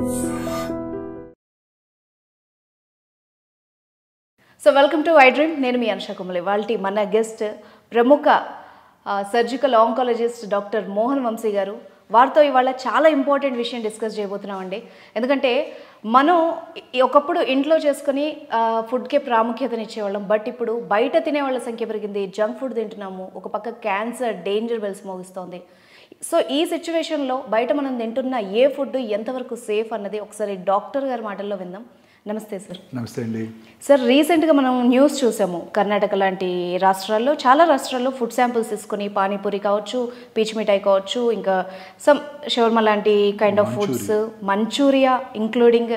So welcome to iDream. నేను మీ అనుష కుమలి. వాళ్ళ మన గెస్ట్ ప్రముఖ surgical oncologist doctor Mohan Vamshi గారు. వారితో ఇవాళ చాలా ఇంపార్టెంట్ విషయం డిస్కస్ చేయబోతున్నామండి. ఎందుకంటే మనం ఒకప్పుడు ఇంట్లో చేసుకుని ఫుడ్కే ప్రాముఖ్యతనిచ్చేవాళ్ళం. బట్ ఇప్పుడు బయట తినేవాళ్ళ సంఖ్య పెరిగింది, జంక్ ఫుడ్ తింటున్నాము, ఒక పక్క క్యాన్సర్ డేంజర్ బెల్స్ మోగిస్తోంది. సో ఈ సిచ్యువేషన్లో బయట మనం తింటున్న ఏ ఫుడ్ ఎంతవరకు సేఫ్ అన్నది ఒకసారి డాక్టర్ గారి మాటల్లో విందాం. నమస్తే సార్. నమస్తే అండి సార్. రీసెంట్గా మనం న్యూస్ చూసాము, కర్ణాటక లాంటి రాష్ట్రాల్లో చాలా రాష్ట్రాల్లో ఫుడ్ శాంపుల్స్ తీసుకొని పానీపూరి కావచ్చు, పీచ్ మిఠాయి కావచ్చు, ఇంకా సమ్ షవర్మా లాంటి kind of foods, Manchuria including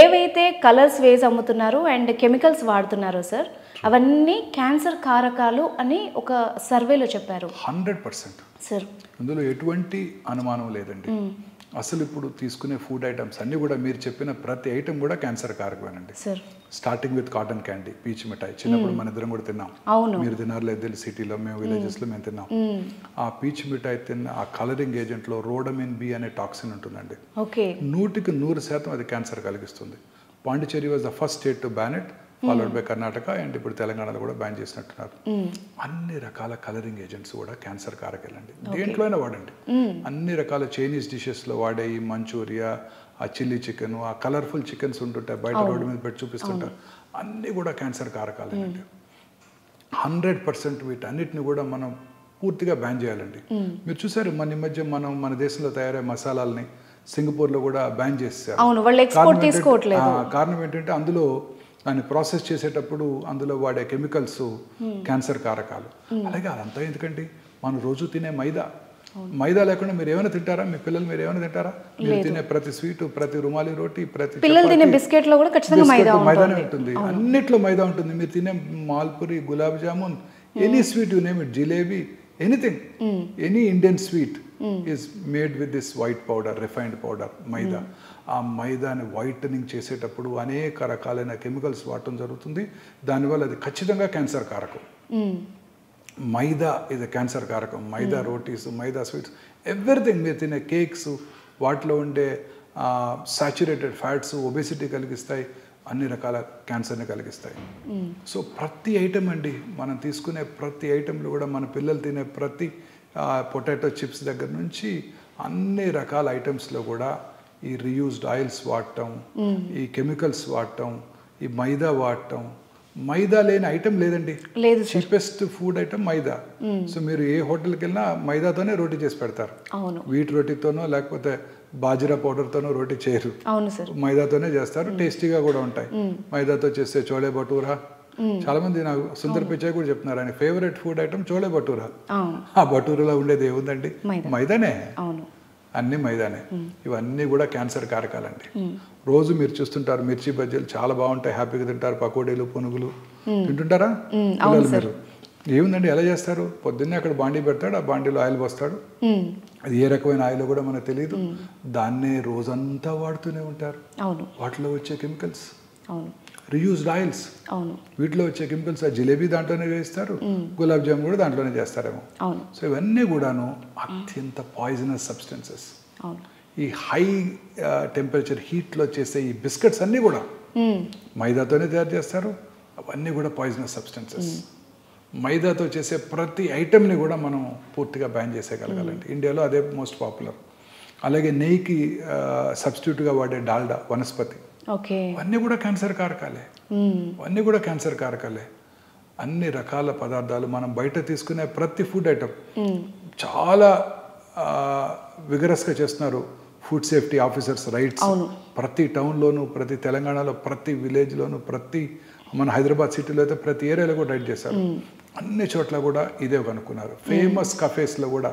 ఏవైతే కలర్స్ వేసి అమ్ముతున్నారో అండ్ కెమికల్స్ వాడుతున్నారో సార్, అవన్నీ క్యాన్సర్ కారకాలు అని ఒక సర్వేలో చెప్పారు. 100% సార్. అందులో ఎటువంటి అనుమానం లేదండి. అసలు ఇప్పుడు తీసుకునే ఫుడ్ ఐటమ్స్ అన్నీ కూడా మీరు చెప్పిన ప్రతి ఐటమ్ కూడా క్యాన్సర్ కారకమేనండి. స్టార్టింగ్ విత్ కాటన్ క్యాండీ, పీచ్ మిఠాయి. చిన్నప్పుడు మన ఇద్దరం కూడా తిన్నాం. మీరు తిన్నారు లేదు తెలియదు, సిటీలో మేము విలేజెస్లో మేము తిన్నాం. ఆ పీచ్ మిఠాయి తిన్న ఆ కలరింగ్ ఏజెంట్లో రోడమిన్ బి అనే టాక్సిన్ ఉంటుందండి. 100% అది క్యాన్సర్ కలిగిస్తుంది. Pondicherry was the first state to ban it, followed by Karnataka, and ఇప్పుడు తెలంగాణలో కూడా బ్యాన్ చేసినట్టున్నారు. అన్ని రకాల కలరింగ్ ఏజెంట్స్ కూడా క్యాన్సర్ కారకాలండి. దేంట్లో అయినా వాడండి. అన్ని రకాల చైనీస్ డిషెస్లో వాడే ఈ మంచూరియా, ఆ చిల్లీ చికెన్, ఆ కలర్ఫుల్ చికెన్స్ ఉంటుంటాయి బయట రోడ్డు మీద పెట్టి చూపిస్తుంటారు, అన్నీ కూడా క్యాన్సర్ కారకాలండి. 100% వీటన్నిటిని కూడా మనం పూర్తిగా బ్యాన్ చేయాలండి. మీరు చూసారు మన ఈ మధ్య మన దేశంలో తయారయ్యే మసాలాలని సింగపూర్లో కూడా బ్యాన్ చేశారు. కారణం ఏంటంటే అందులో దాన్ని ప్రాసెస్ చేసేటప్పుడు అందులో వాడే కెమికల్స్ క్యాన్సర్ కారకాలు. అలాగే అదంతా ఎందుకంటే మనం రోజు తినే మైదా లేకుండా మీరు ఏమైనా తింటారా? మీ పిల్లలు మీరు ఏమైనా తింటారా? మీరు తినే ప్రతి స్వీటు, ప్రతి రుమాలి రోటీ, ప్రతి బిస్కెట్ లో కూడా మైదానే ఉంటుంది. అన్నిట్లో మైదా ఉంటుంది. మీరు తినే మాల్పూరి, gulab jamun, any sweet you name it, jalebi, anything, any Indian sweet is made with this white powder, refined powder, maida. ఆ మైదాని వైటనింగ్ చేసేటప్పుడు అనేక రకాలైన కెమికల్స్ వాడటం జరుగుతుంది. దానివల్ల అది ఖచ్చితంగా క్యాన్సర్ కారకం. మైదా ఇది క్యాన్సర్ కారకం. మైదా రోటీస్, మైదా స్వీట్స్, ఎవ్రీథింగ్. మీరు తినే కేక్స్, వాటిలో ఉండే సాచురేటెడ్ ఫ్యాట్స్ ఒబెసిటీ కలిగిస్తాయి, అన్ని రకాల క్యాన్సర్ని కలిగిస్తాయి. సో ప్రతి ఐటమ్ అండి, మనం తీసుకునే ప్రతి ఐటెంలో కూడా మన పిల్లలు తినే ప్రతి పొటాటో చిప్స్ దగ్గర నుంచి అన్ని రకాల ఐటమ్స్లో కూడా ఈ రీయూజ్డ్ ఆయిల్స్ వాడటం, ఈ కెమికల్స్ వాడటం, ఈ మైదా వాడటం. మైదా లేని ఐటమ్ లేదండి. చీపెస్ట్ ఫుడ్ ఐటమ్ మైదా. సో మీరు ఏ హోటల్కి వెళ్ళినా మైదాతోనే రోటీ చేసి పెడతారు. వీట్ రోటీతోనో లేకపోతే బాజిరా పౌడర్తోనో రోటీ చేయరు, మైదాతోనే చేస్తారు. టేస్టీగా కూడా ఉంటాయి. మైదాతో చేస్తే చోలే భటూరా, చాలా మంది నాకు సుందర్ పిచాయ్ కూడా చెప్తున్నారు ఆయన favourite food item chole bhatura. ఆ భటూరాలో ఉండేది ఏముందండి? మైదానే, అన్ని మైదానే. ఇవన్నీ కూడా క్యాన్సర్ కారకాలండి. రోజు మీరు చూస్తుంటారు మిర్చి బజ్జీలు చాలా బాగుంటాయి, హ్యాపీగా తింటారు. పకోడీలు, పునుగులు తింటుంటారా పిల్లలు? మీరు ఏముందండి ఎలా చేస్తారు? పొద్దున్నే అక్కడ బాండీ పెడతాడు, ఆ బాండీలో ఆయిల్ పోస్తాడు. అది ఏ రకమైన ఆయిల్ కూడా మనకు తెలియదు. దాన్నే రోజంతా వాడుతూనే ఉంటారు. వాటిలో వచ్చే కెమికల్స్ రీయూజ్డ్ ఆయిల్స్, వీటిలో వచ్చే కెమికల్స్. ఆ జిలేబీ దాంట్లోనే వేస్తారు, గులాబ్ జామున్ కూడా దాంట్లోనే చేస్తారేమో. సో ఇవన్నీ కూడాను అత్యంత పాయిజనస్ సబ్స్టెన్సెస్. ఈ హై టెంపరేచర్ హీట్లో చేసే ఈ బిస్కెట్స్ అన్నీ కూడా మైదాతోనే తయారు చేస్తారు. అవన్నీ కూడా పాయిజనస్ సబ్స్టెన్సెస్. మైదాతో చేసే ప్రతి ఐటెంని కూడా మనం పూర్తిగా బ్యాన్ చేసేయగలగాలండి. ఇండియాలో అదే మోస్ట్ పాపులర్. అలాగే నెయ్యికి సబ్స్టిట్యూట్గా వాడే డాల్డా, వనస్పతి, అన్నీ కూడా క్యాన్సర్ కారకాలే. అన్నీ కూడా క్యాన్సర్ కారకాలే. అన్ని రకాల పదార్థాలు మనం బయట తీసుకునే ప్రతి ఫుడ్ ఐటమ్ చాలా విగరస్గా చేస్తున్నారు ఫుడ్ సేఫ్టీ ఆఫీసర్స్ రైట్స్. ప్రతి టౌన్లోను, ప్రతి తెలంగాణలో, ప్రతి విలేజ్లోను, ప్రతి మన హైదరాబాద్ సిటీలో అయితే ప్రతి ఏరియాలో కూడా రైట్ చేశారు. అన్ని చోట్ల కూడా ఇదే కనుక్కున్నారు. ఫేమస్ కఫేస్లో కూడా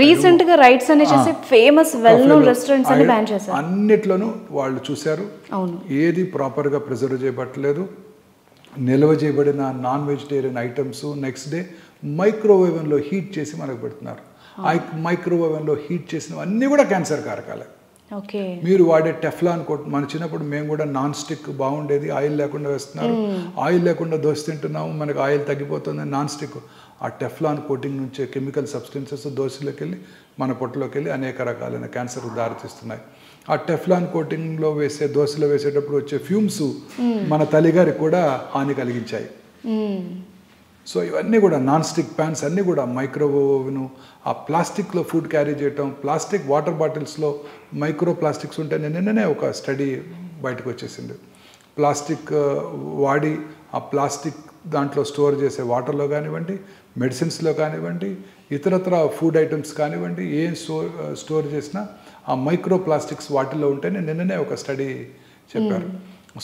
రీసెంట్ గా రైట్స్ అనే చేసి ఫేమస్ వెల్ నోన్ రెస్టారెంట్స్ అని బ్యాన్ చేశారు. అన్నిట్లోనూ వాళ్ళు చూశారు ఏది ప్రాపర్గా ప్రిజర్వ్ చేయబట్టలేదు. నిల్వ చేయబడిన non vegetarian items next day మైక్రోవేవ్లో హీట్ చేసి మనకు పెడుతున్నారు. ఆ మైక్రోవేవ్లో హీట్ చేసినవి అన్నీ కూడా క్యాన్సర్ కారకాలే. మీరు వాడే టెఫ్లాన్ కోట్, మన చిన్నప్పుడు మేము కూడా నాన్ స్టిక్ బాగుండేది, ఆయిల్ లేకుండా వేస్తున్నారు. ఆయిల్ లేకుండా దోశ తింటున్నాము, మనకు ఆయిల్ తగ్గిపోతుంది. నాన్ స్టిక్, ఆ టెఫ్లాన్ కోటింగ్ నుంచే కెమికల్ సబ్స్టెన్సెస్ దోశలోకి వెళ్ళి మన పొట్టలోకి వెళ్ళి అనేక రకాలైన క్యాన్సర్కు దారితీస్తున్నాయి. ఆ టెఫ్లాన్ కోటింగ్లో వేసే దోశలో వేసేటప్పుడు వచ్చే ఫ్యూమ్స్ మన తల్లిగారికి కూడా హాని కలిగించాయి. సో ఇవన్నీ కూడా నాన్ స్టిక్ ప్యాన్స్ అన్నీ కూడా మైక్రోవేవ్ ఓవెను, ఆ ప్లాస్టిక్లో ఫుడ్ క్యారీ చేయటం, ప్లాస్టిక్ వాటర్ బాటిల్స్లో మైక్రో ప్లాస్టిక్స్ ఉంటే నిన్ననే ఒక స్టడీ బయటకు వచ్చేసింది. ప్లాస్టిక్ వాడి ఆ ప్లాస్టిక్ దాంట్లో స్టోర్ చేసే వాటర్లో కానివ్వండి, మెడిసిన్స్లో కానివ్వండి, ఇతరత్ర ఫుడ్ ఐటమ్స్ కానివ్వండి, ఏం స్టోర్ చేసినా ఆ మైక్రో ప్లాస్టిక్స్ వాటిల్లో ఉంటేనే నిన్ననే ఒక స్టడీ చెప్పారు.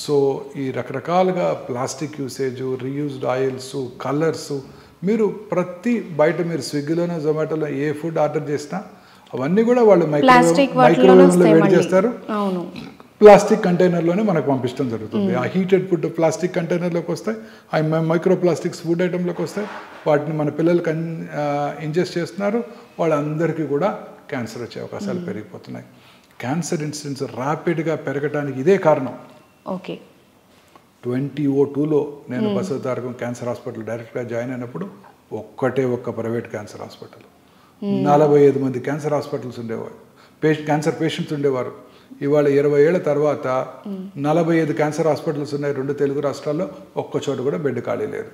సో ఈ రకరకాలుగా plastic usage, reused oils, colours, మీరు ప్రతి బయట మీరు స్విగ్గీలోనో జొమాటోలో ఏ ఫుడ్ ఆర్డర్ చేసినా అవన్నీ కూడా వాళ్ళు మైక్రోవేవ్లో వేడి చేస్తారు, ప్లాస్టిక్ కంటైనర్లోనే మనకు పంపించడం జరుగుతుంది. ఆ హీటెడ్ ఫుడ్ ప్లాస్టిక్ కంటైనర్లోకి వస్తాయి, ఆ మైక్రో ప్లాస్టిక్స్ ఫుడ్ ఐటెంలోకి వస్తాయి, వాటిని మన పిల్లలకి ఇంజెస్ట్ చేస్తున్నారు, వాళ్ళందరికీ కూడా క్యాన్సర్ వచ్చే అవకాశాలు పెరిగిపోతున్నాయి. క్యాన్సర్ ఇన్సిడెన్స్ ర్యాపిడ్గా పెరగడానికి ఇదే కారణం. ఓకే, 2002లో నేను బసవతారకం క్యాన్సర్ హాస్పిటల్ డైరెక్ట్గా జాయిన్ అయినప్పుడు ఒక్క ప్రైవేట్ క్యాన్సర్ హాస్పిటల్, 45 మంది క్యాన్సర్ హాస్పిటల్స్ ఉండేవారు, క్యాన్సర్ పేషెంట్స్ ఉండేవారు. ఇవాళ 20 ఏళ్ల తర్వాత 45 క్యాన్సర్ హాస్పిటల్స్ ఉన్నాయి 2 తెలుగు రాష్ట్రాల్లో, ఒక్క చోట కూడా బెడ్ ఖాళీ లేదు.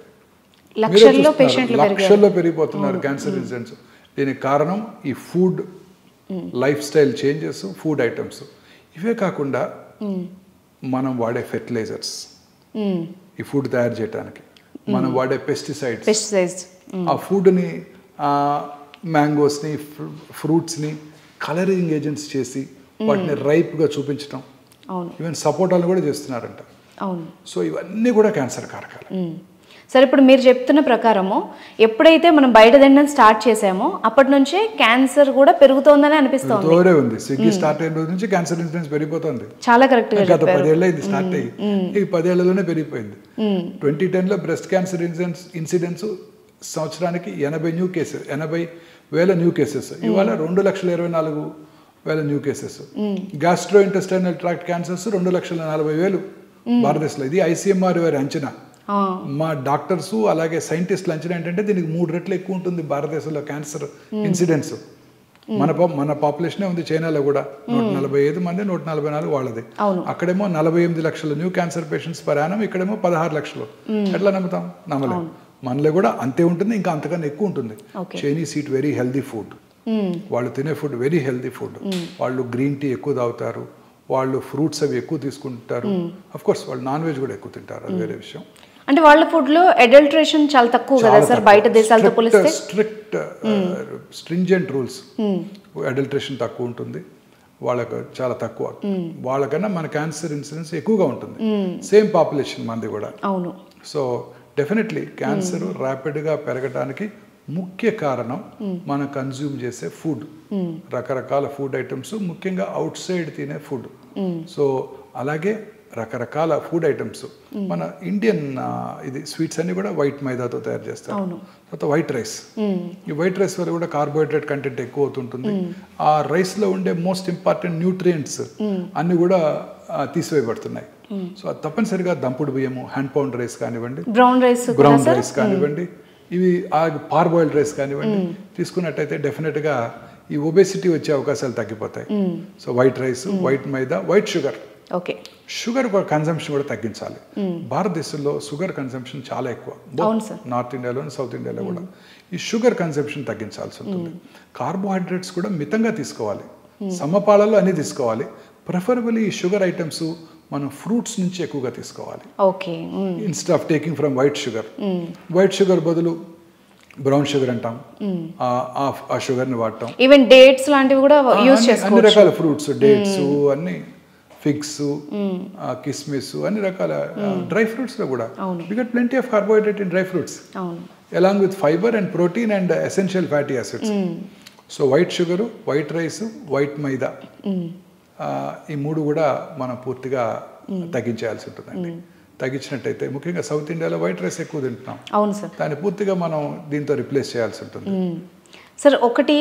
లక్షల్లో పెరిగిపోతున్నారు క్యాన్సర్ ఇన్సిడెంట్స్. దీనికి కారణం ఈ food life style changes, food items. ఇవే కాకుండా మనం వాడే ఫెర్టిలైజర్స్, ఈ ఫుడ్ తయారు చేయడానికి మనం వాడే పెస్టిసైడ్స్, ఆ ఫుడ్ని మ్యాంగోస్ని ఫ్రూట్స్ని కలరింగ్ ఏజెంట్స్ చేసి వాటిని రైప్గా చూపించడం, ఈవెన్ సపోటాలు కూడా చేస్తున్నారంట. సో ఇవన్నీ కూడా క్యాన్సర్ కారకాలు. సరే, ఇప్పుడు మీరు చెప్తున్న ప్రకారము ఎప్పుడైతే మనం బయట తినడం స్టార్ట్ చేసామో అప్పటి నుంచే క్యాన్సర్ కూడా పెరుగుతోందని అనిపిస్తుంది. ఉంది, స్విగ్గీ స్టార్ట్ అయిన రోజు నుంచి క్యాన్సర్ ఇన్సిడెన్స్ పెరిగిపోతుంది. చాలా కరెక్ట్ గా గత 10 ఏళ్ళు ఇది స్టార్ట్ అయ్యి ఈ 10 ఏళ్లలోనే పెరిగిపోయింది. 2010లో బ్రెస్ట్ క్యాన్సర్ ఇన్సిడెన్స్ సంవత్సరానికి 80,000 న్యూ కేసెస్, ఇవాళ 2,24,000 new cases. Gastro intestinal tract cancers 2,40,000 భారతదేశంలో. ఇది ICMR వారి అంచనా. మా డాక్టర్స్ అలాగే సైంటిస్టులు అంచనా ఏంటంటే దీనికి 3 రెట్లు ఎక్కువ ఉంటుంది భారతదేశంలో క్యాన్సర్ ఇన్సిడెన్స్. మన పాపులేషనే ఉంది చైనాలో కూడా 145 మంది, 144 వాళ్ళది. అక్కడేమో 48 లక్షల new cancer patients per annum, ఇక్కడేమో 16 లక్షలు. ఎట్లా నమ్ముతాం? నమ్మలేం. మనలో కూడా అంతే ఉంటుంది, ఇంకా అంతకన్నా ఎక్కువ ఉంటుంది. Chinese eat very healthy food, వాళ్ళు తినే ఫుడ్ వెరీ హెల్దీ ఫుడ్. వాళ్ళు గ్రీన్ టీ ఎక్కువ తాగుతారు, వాళ్ళు ఫ్రూట్స్ అవి ఎక్కువ తీసుకుంటారు. అఫ్ కోర్స్ వాళ్ళు నాన్ వెజ్ కూడా ఎక్కువ తింటారు, అది వేరే విషయం. అంటే వాళ్ళ ఫుడ్ లో అడల్టరేషన్ చాలా తక్కువ కదా సార్, బయట దేశాలతో పోలిస్తే. స్ట్రిక్ట్ స్ట్రింజెంట్ రూల్స్, అడల్టరేషన్ తక్కువ ఉంటుంది వాళ్ళకు, చాలా తక్కువ. వాళ్ళకన్నా మన క్యాన్సర్ ఇన్సిడెన్స్ ఎక్కువగా ఉంటుంది, సేమ్ పాపులేషన్ మనది కూడా. అవును. సో డెఫినెట్లీ క్యాన్సర్ ర్యాపిడ్గా పెరగడానికి ముఖ్య కారణం మనం కన్జ్యూమ్ చేసే ఫుడ్, రకరకాల ఫుడ్ ఐటమ్స్, ముఖ్యంగా అవుట్ సైడ్ తినే ఫుడ్. సో అలాగే రకరకాల ఫుడ్ ఐటమ్స్. మన ఇండియన్ ఇది స్వీట్స్ అన్ని కూడా వైట్ మైదాతో తయారు చేస్తారు. తర్వాత వైట్ రైస్, ఈ వైట్ రైస్ వల్ల కూడా కార్బోహైడ్రేట్ కంటెంట్ ఎక్కువ అవుతుంటుంది. ఆ రైస్లో ఉండే మోస్ట్ ఇంపార్టెంట్ న్యూట్రియంట్స్ అన్ని కూడా తీసివేయబడుతున్నాయి. సో అది తప్పనిసరిగా దంపుడు బియ్యము, హ్యాండ్ పౌండ్ రైస్ కానివ్వండి, బ్రౌన్ రైస్ కానివ్వండి, ఇవి పార్బాయిల్డ్ రైస్ కానివ్వండి తీసుకున్నట్టయితే డెఫినెట్గా ఈ ఒబేసిటీ వచ్చే అవకాశాలు తగ్గిపోతాయి. సో వైట్ రైస్, వైట్ మైదా, వైట్ షుగర్, షుగర్ కన్సంప్షన్ కూడా తగ్గించాలి. భారతదేశంలో షుగర్ కన్సంప్షన్ చాలా ఎక్కువ, నార్త్ ఇండియాలో సౌత్ ఇండియాలో కూడా. ఈ షుగర్ కన్సంప్షన్ తగ్గించాల్సి ఉంటుంది. కార్బోహైడ్రేట్స్ కూడా మితంగా తీసుకోవాలి, సమపాలలో అన్ని తీసుకోవాలి. ప్రిఫరబుల్లీ ఈ షుగర్ ఐటమ్స్ మనం ఫ్రూట్స్ నుంచి ఎక్కువగా తీసుకోవాలి. Instead of taking from white sugar. White sugar బదులు బ్రౌన్ షుగర్ అంటాం, ఆ షుగర్ని వాడటం. ఈవెన్ డేట్స్ లాంటివి కూడా యూస్ చేసుకోవచ్చు. అన్ని రకాల ఫ్రూట్స్, డేట్స్, అన్ని ఫిగ్స్, కిస్మిస్, అన్ని రకాల డ్రై ఫ్రూట్స్ లో కూడా we get plenty of carbohydrate in dry fruits along with fibre and protein and essential fatty acids. So white sugar, white rice, white maida, ఈ 3 కూడా మనం పూర్తిగా తగ్గించేయాల్సి ఉంటుందండి. తగ్గించినట్టయితే ముఖ్యంగా సౌత్ ఇండియాలో వైట్ రైస్ ఎక్కువ తింటున్నాం. అవును సార్. దాన్ని పూర్తిగా మనం దీంతో రిప్లేస్ చేయాల్సి ఉంటుంది. సార్, ఒకటి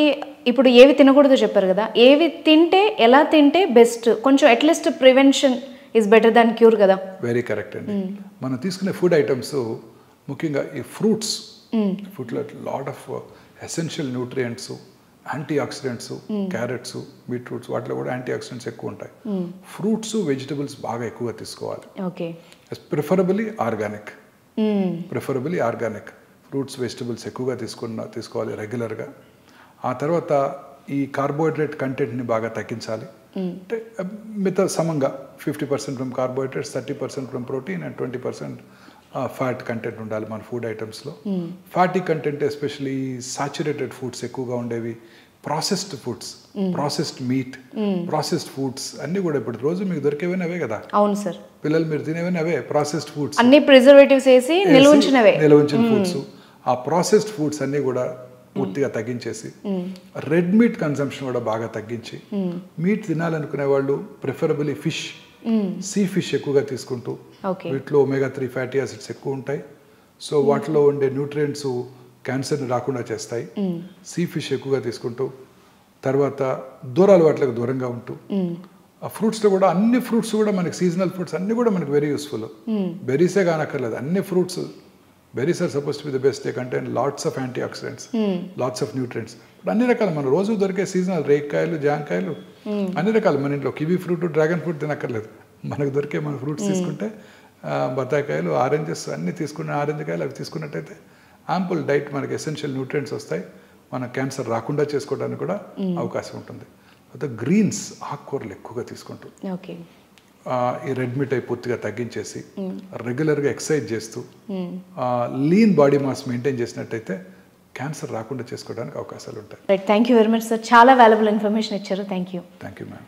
ఇప్పుడు ఏవి తినకూడదో చెప్పారు కదా, ఏవి తింటే ఎలా తింటే బెస్ట్, కొంచెం at least prevention is better than cure కదా. వెరీ కరెక్ట్ అండి. మనం తీసుకునే ఫుడ్ ఐటమ్స్ ముఖ్యంగా ఈ ఫ్రూట్స్లో lot of essential nutrients, antioxidants, carrots, beetroots వాటిలో కూడా యాంటీ ఆక్సిడెంట్స్ ఎక్కువ ఉంటాయి. ఫ్రూట్స్, వెజిటబుల్స్ బాగా ఎక్కువగా తీసుకోవాలి. Okay. Preferably organic. Fruits, vegetables ఎక్కువగా తీసుకోవాలి రెగ్యులర్గా. ఆ తర్వాత ఈ కార్బోహైడ్రేట్ కంటెంట్ని బాగా తగ్గించాలి. అంటే మిగతా సమంగా 50% from carbohydrates, 30% from protein and 20% fat content ఉండాలి మన ఫుడ్ ఐటమ్స్లో. Fatty content especially saturated foods ఎక్కువగా ఉండేవి, processed foods, processed meat, processed foods అన్నీ కూడా ఇప్పుడు రోజు మీకు దొరికేవన్నీ అవే కదా. అవును సార్. పిల్లలు మీరు తినేవన్నీ అవే ప్రాసెస్డ్ ఫుడ్స్, అన్ని ప్రిజర్వేటివ్స్ వేసి నిల్వ ఉంచిన ఫుడ్స్. ఆ ప్రాసెస్డ్ ఫుడ్స్ అన్నీ కూడా పూర్తిగా తగ్గించేసి రెడ్ మీట్ కన్సంప్షన్ కూడా బాగా తగ్గించి, మీట్ తినాలనుకునే వాళ్ళు ప్రిఫరబుల్లీ ఫిష్, సీ ఫిష్ ఎక్కువగా తీసుకుంటూ, వీటిలో omega-3 ఫ్యాటీ యాసిడ్స్ ఎక్కువ ఉంటాయి. సో వాటిలో ఉండే న్యూట్రియంట్స్ క్యాన్సర్ని రాకుండా చేస్తాయి. సీ ఫిష్ ఎక్కువగా తీసుకుంటూ, తర్వాత వాటికి దూరంగా ఉంటూ, ఆ ఫ్రూట్స్లో కూడా అన్ని ఫ్రూట్స్ కూడా మనకి సీజనల్ ఫ్రూట్స్ అన్నీ కూడా మనకి వెరీ యూస్ఫుల్. బెర్రీసే కానక్కర్లేదు, అన్ని fruits. Berries are supposed to be the best. They contain lots of antioxidants, lots of nutrients. But అన్ని రకాలు మన రోజు దొరికే సీజనల్ రేక్కాయలు, జాంకాయలు అన్ని రకాలు మన ఇంట్లో కివీ ఫ్రూట్, డ్రాగన్ ఫ్రూట్ తినక్కర్లేదు. మనకు దొరికే మన ఫ్రూట్స్ తీసుకుంటే బత్తాయికాయలు, ఆరెంజెస్ అన్నీ తీసుకున్న, ఆరెంజ్ కాయలు అవి తీసుకున్నట్టయితే యాంపుల్ డైట్ మనకి ఎసెన్షియల్ న్యూట్రియంట్స్ వస్తాయి. మన క్యాన్సర్ రాకుండా చేసుకోవడానికి కూడా అవకాశం ఉంటుంది. తర్వాత గ్రీన్స్, ఆకుకూరలు ఎక్కువగా తీసుకుంటూ, ఈ రెడ్ మీట్ అయి పూర్తిగా తగ్గించేసి రెగ్యులర్గా ఎక్సర్సైజ్ చేస్తూ లీన్ బాడీ మాస్ మెయింటైన్ చేసినట్టయితే క్యాన్సర్ రాకుండా చేసుకోవడానికి అవకాశాలు ఉంటాయి. Thank you very much sir, చాలా వాల్యుబుల్ ఇన్ఫర్మేషన్ ఇచ్చారు. Thank you ma'am.